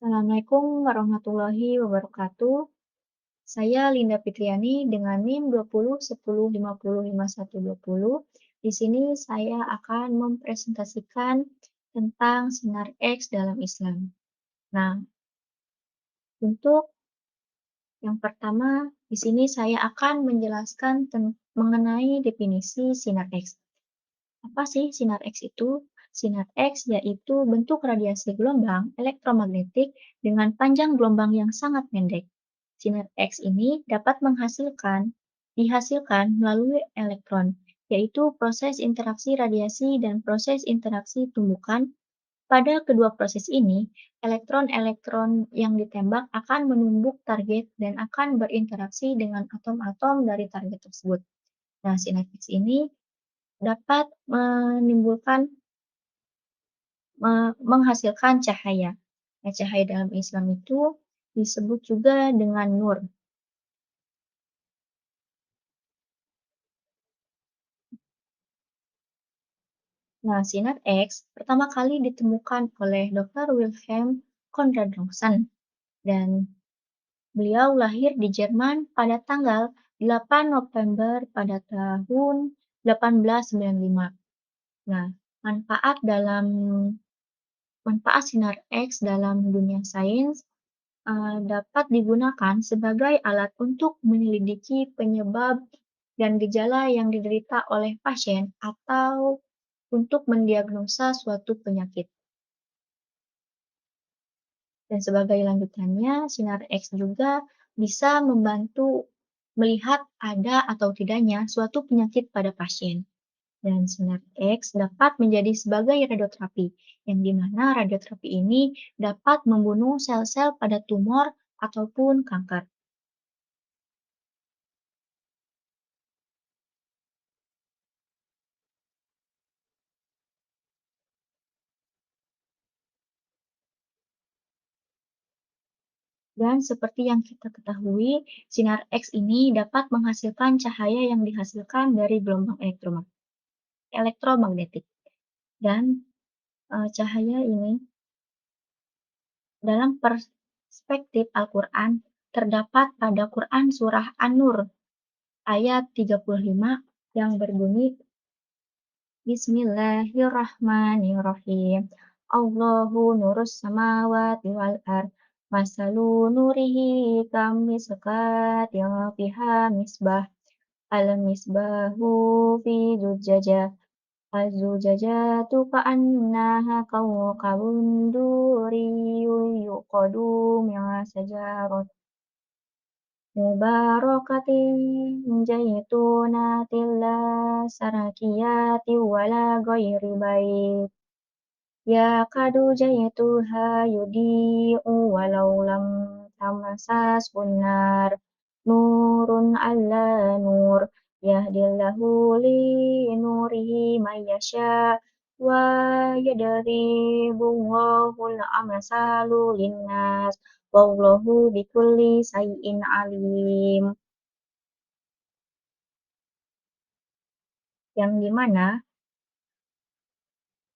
Assalamualaikum warahmatullahi wabarakatuh. Saya Linda Fitriani dengan NIM 201010505120. Di sini saya akan mempresentasikan tentang sinar X dalam Islam. Nah, untuk yang pertama, di sini saya akan menjelaskan mengenai definisi sinar X. Apa sih sinar X itu? Sinar X yaitu bentuk radiasi gelombang elektromagnetik dengan panjang gelombang yang sangat pendek. Sinar X ini dapat dihasilkan melalui elektron, yaitu proses interaksi radiasi dan proses interaksi tumbukan. Pada kedua proses ini, elektron-elektron yang ditembak akan menumbuk target dan akan berinteraksi dengan atom-atom dari target tersebut. Nah, sinar X ini dapat menghasilkan cahaya. Nah, cahaya dalam Islam itu disebut juga dengan nur. Nah, sinar X pertama kali ditemukan oleh Dr. Wilhelm Conrad Rontgen dan beliau lahir di Jerman pada tanggal 8 November pada tahun 1895. Nah, manfaat sinar X dalam dunia sains dapat digunakan sebagai alat untuk menyelidiki penyebab dan gejala yang diderita oleh pasien atau untuk mendiagnosa suatu penyakit. Dan sebagai lanjutannya, sinar X juga bisa membantu melihat ada atau tidaknya suatu penyakit pada pasien. Dan sinar X dapat menjadi sebagai radioterapi, yang dimana radioterapi ini dapat membunuh sel-sel pada tumor ataupun kanker. Dan seperti yang kita ketahui, sinar X ini dapat menghasilkan cahaya yang dihasilkan dari gelombang elektromagnetik. Dan cahaya ini dalam perspektif Al-Quran terdapat pada Quran Surah An-Nur ayat 35 yang berbunyi Bismillahirrahmanirrahim. Allahu nurus samawati wal ard. Masalu nurihi kamiskatin fiha misbah. Al-misbahu fi zujajah. Az-zujajatu ka'annaha kawkabun duriyun yuqadu min sajarat mubarakatin jaitunatin la sarakiyati wala ghairi bait. Yakadu jaituha yudi'u walau lam tamassashu nar. Nurun ala nur. Yahdillahu li nurihi man yasha wa yadribullahul amsalu linnas wallahu bikulli syai'in alim. Yang dimana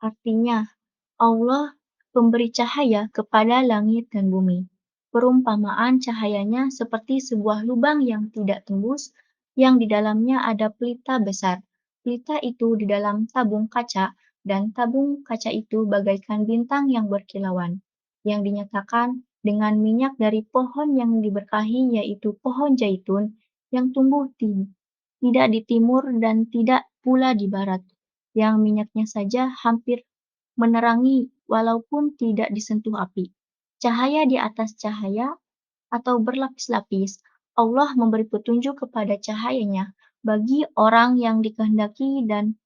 artinya Allah pemberi cahaya kepada langit dan bumi. Perumpamaan cahayanya seperti sebuah lubang yang tidak tembus, yang di dalamnya ada pelita besar. Pelita itu di dalam tabung kaca, dan tabung kaca itu bagaikan bintang yang berkilauan, yang dinyatakan dengan minyak dari pohon yang diberkahi, yaitu pohon zaitun, yang tumbuh tidak di timur dan tidak pula di barat, yang minyaknya saja hampir menerangi walaupun tidak disentuh api. Cahaya di atas cahaya atau berlapis-lapis, Allah memberi petunjuk kepada cahayanya bagi orang yang dikehendaki dan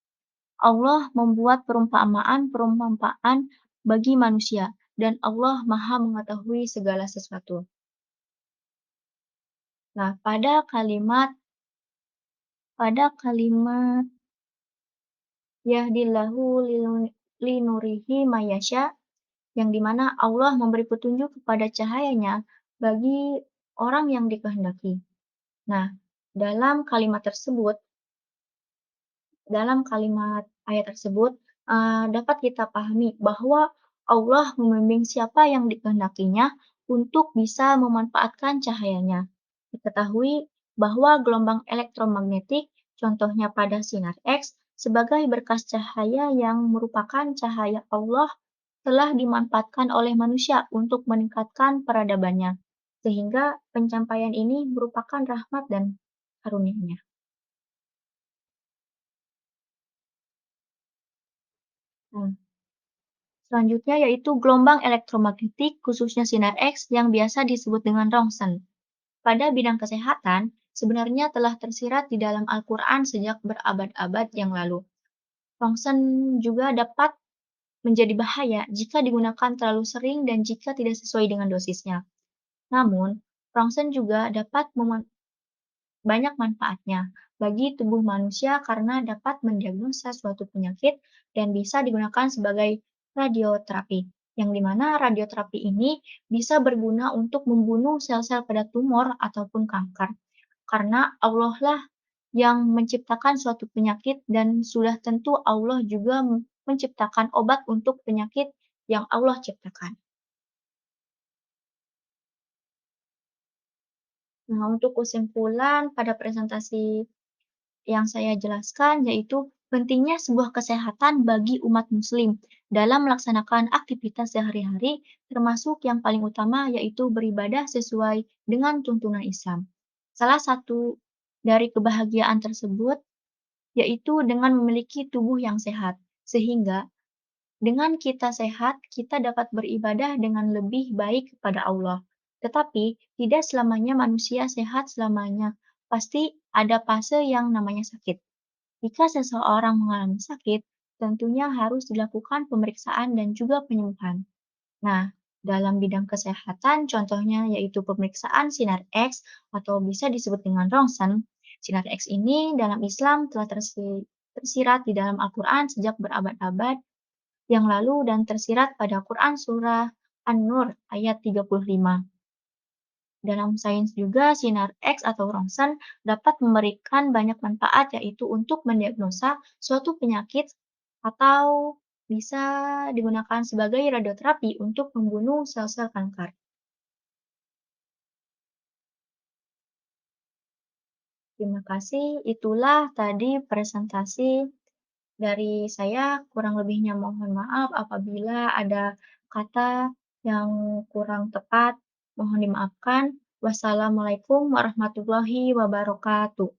Allah membuat perumpamaan-perumpamaan bagi manusia dan Allah Maha mengetahui segala sesuatu. Nah, pada kalimat yahdillahu linurihi mayasya yang dimana Allah memberi petunjuk kepada cahayanya bagi orang yang dikehendaki. Nah, dalam kalimat tersebut, dalam kalimat ayat tersebut dapat kita pahami bahwa Allah membimbing siapa yang dikehendakinya untuk bisa memanfaatkan cahayanya. Diketahui bahwa gelombang elektromagnetik, contohnya pada sinar X, sebagai berkas cahaya yang merupakan cahaya Allah telah dimanfaatkan oleh manusia untuk meningkatkan peradabannya, sehingga pencapaian ini merupakan rahmat dan karunia-Nya. Nah, selanjutnya yaitu gelombang elektromagnetik, khususnya sinar X yang biasa disebut dengan rongsen. Pada bidang kesehatan, sebenarnya telah tersirat di dalam Al-Quran sejak berabad-abad yang lalu. Rongsen juga dapat menjadi bahaya jika digunakan terlalu sering dan jika tidak sesuai dengan dosisnya. Namun, rongsen juga dapat banyak manfaatnya bagi tubuh manusia karena dapat mendiagnosa suatu penyakit dan bisa digunakan sebagai radioterapi, yang dimana radioterapi ini bisa berguna untuk membunuh sel-sel pada tumor ataupun kanker. Karena Allah lah yang menciptakan suatu penyakit dan sudah tentu Allah juga menciptakan obat untuk penyakit yang Allah ciptakan. Nah, untuk kesimpulan pada presentasi yang saya jelaskan yaitu pentingnya sebuah kesehatan bagi umat muslim dalam melaksanakan aktivitas sehari-hari termasuk yang paling utama yaitu beribadah sesuai dengan tuntunan Islam. Salah satu dari kebahagiaan tersebut yaitu dengan memiliki tubuh yang sehat, sehingga dengan kita sehat, kita dapat beribadah dengan lebih baik kepada Allah. Tetapi, tidak selamanya manusia sehat selamanya. Pasti ada fase yang namanya sakit. Jika seseorang mengalami sakit, tentunya harus dilakukan pemeriksaan dan juga penyembuhan. Nah, dalam bidang kesehatan, contohnya yaitu pemeriksaan sinar X atau bisa disebut dengan rongsen. Sinar X ini dalam Islam telah tersirat di dalam Al-Quran sejak berabad-abad yang lalu dan tersirat pada Quran Surah An-Nur ayat 35. Dalam sains juga, sinar X atau rongsen dapat memberikan banyak manfaat yaitu untuk mendiagnosa suatu penyakit atau bisa digunakan sebagai radioterapi untuk membunuh sel-sel kanker. Terima kasih, itulah tadi presentasi dari saya. Kurang lebihnya mohon maaf apabila ada kata yang kurang tepat, mohon dimaafkan. Wassalamualaikum warahmatullahi wabarakatuh.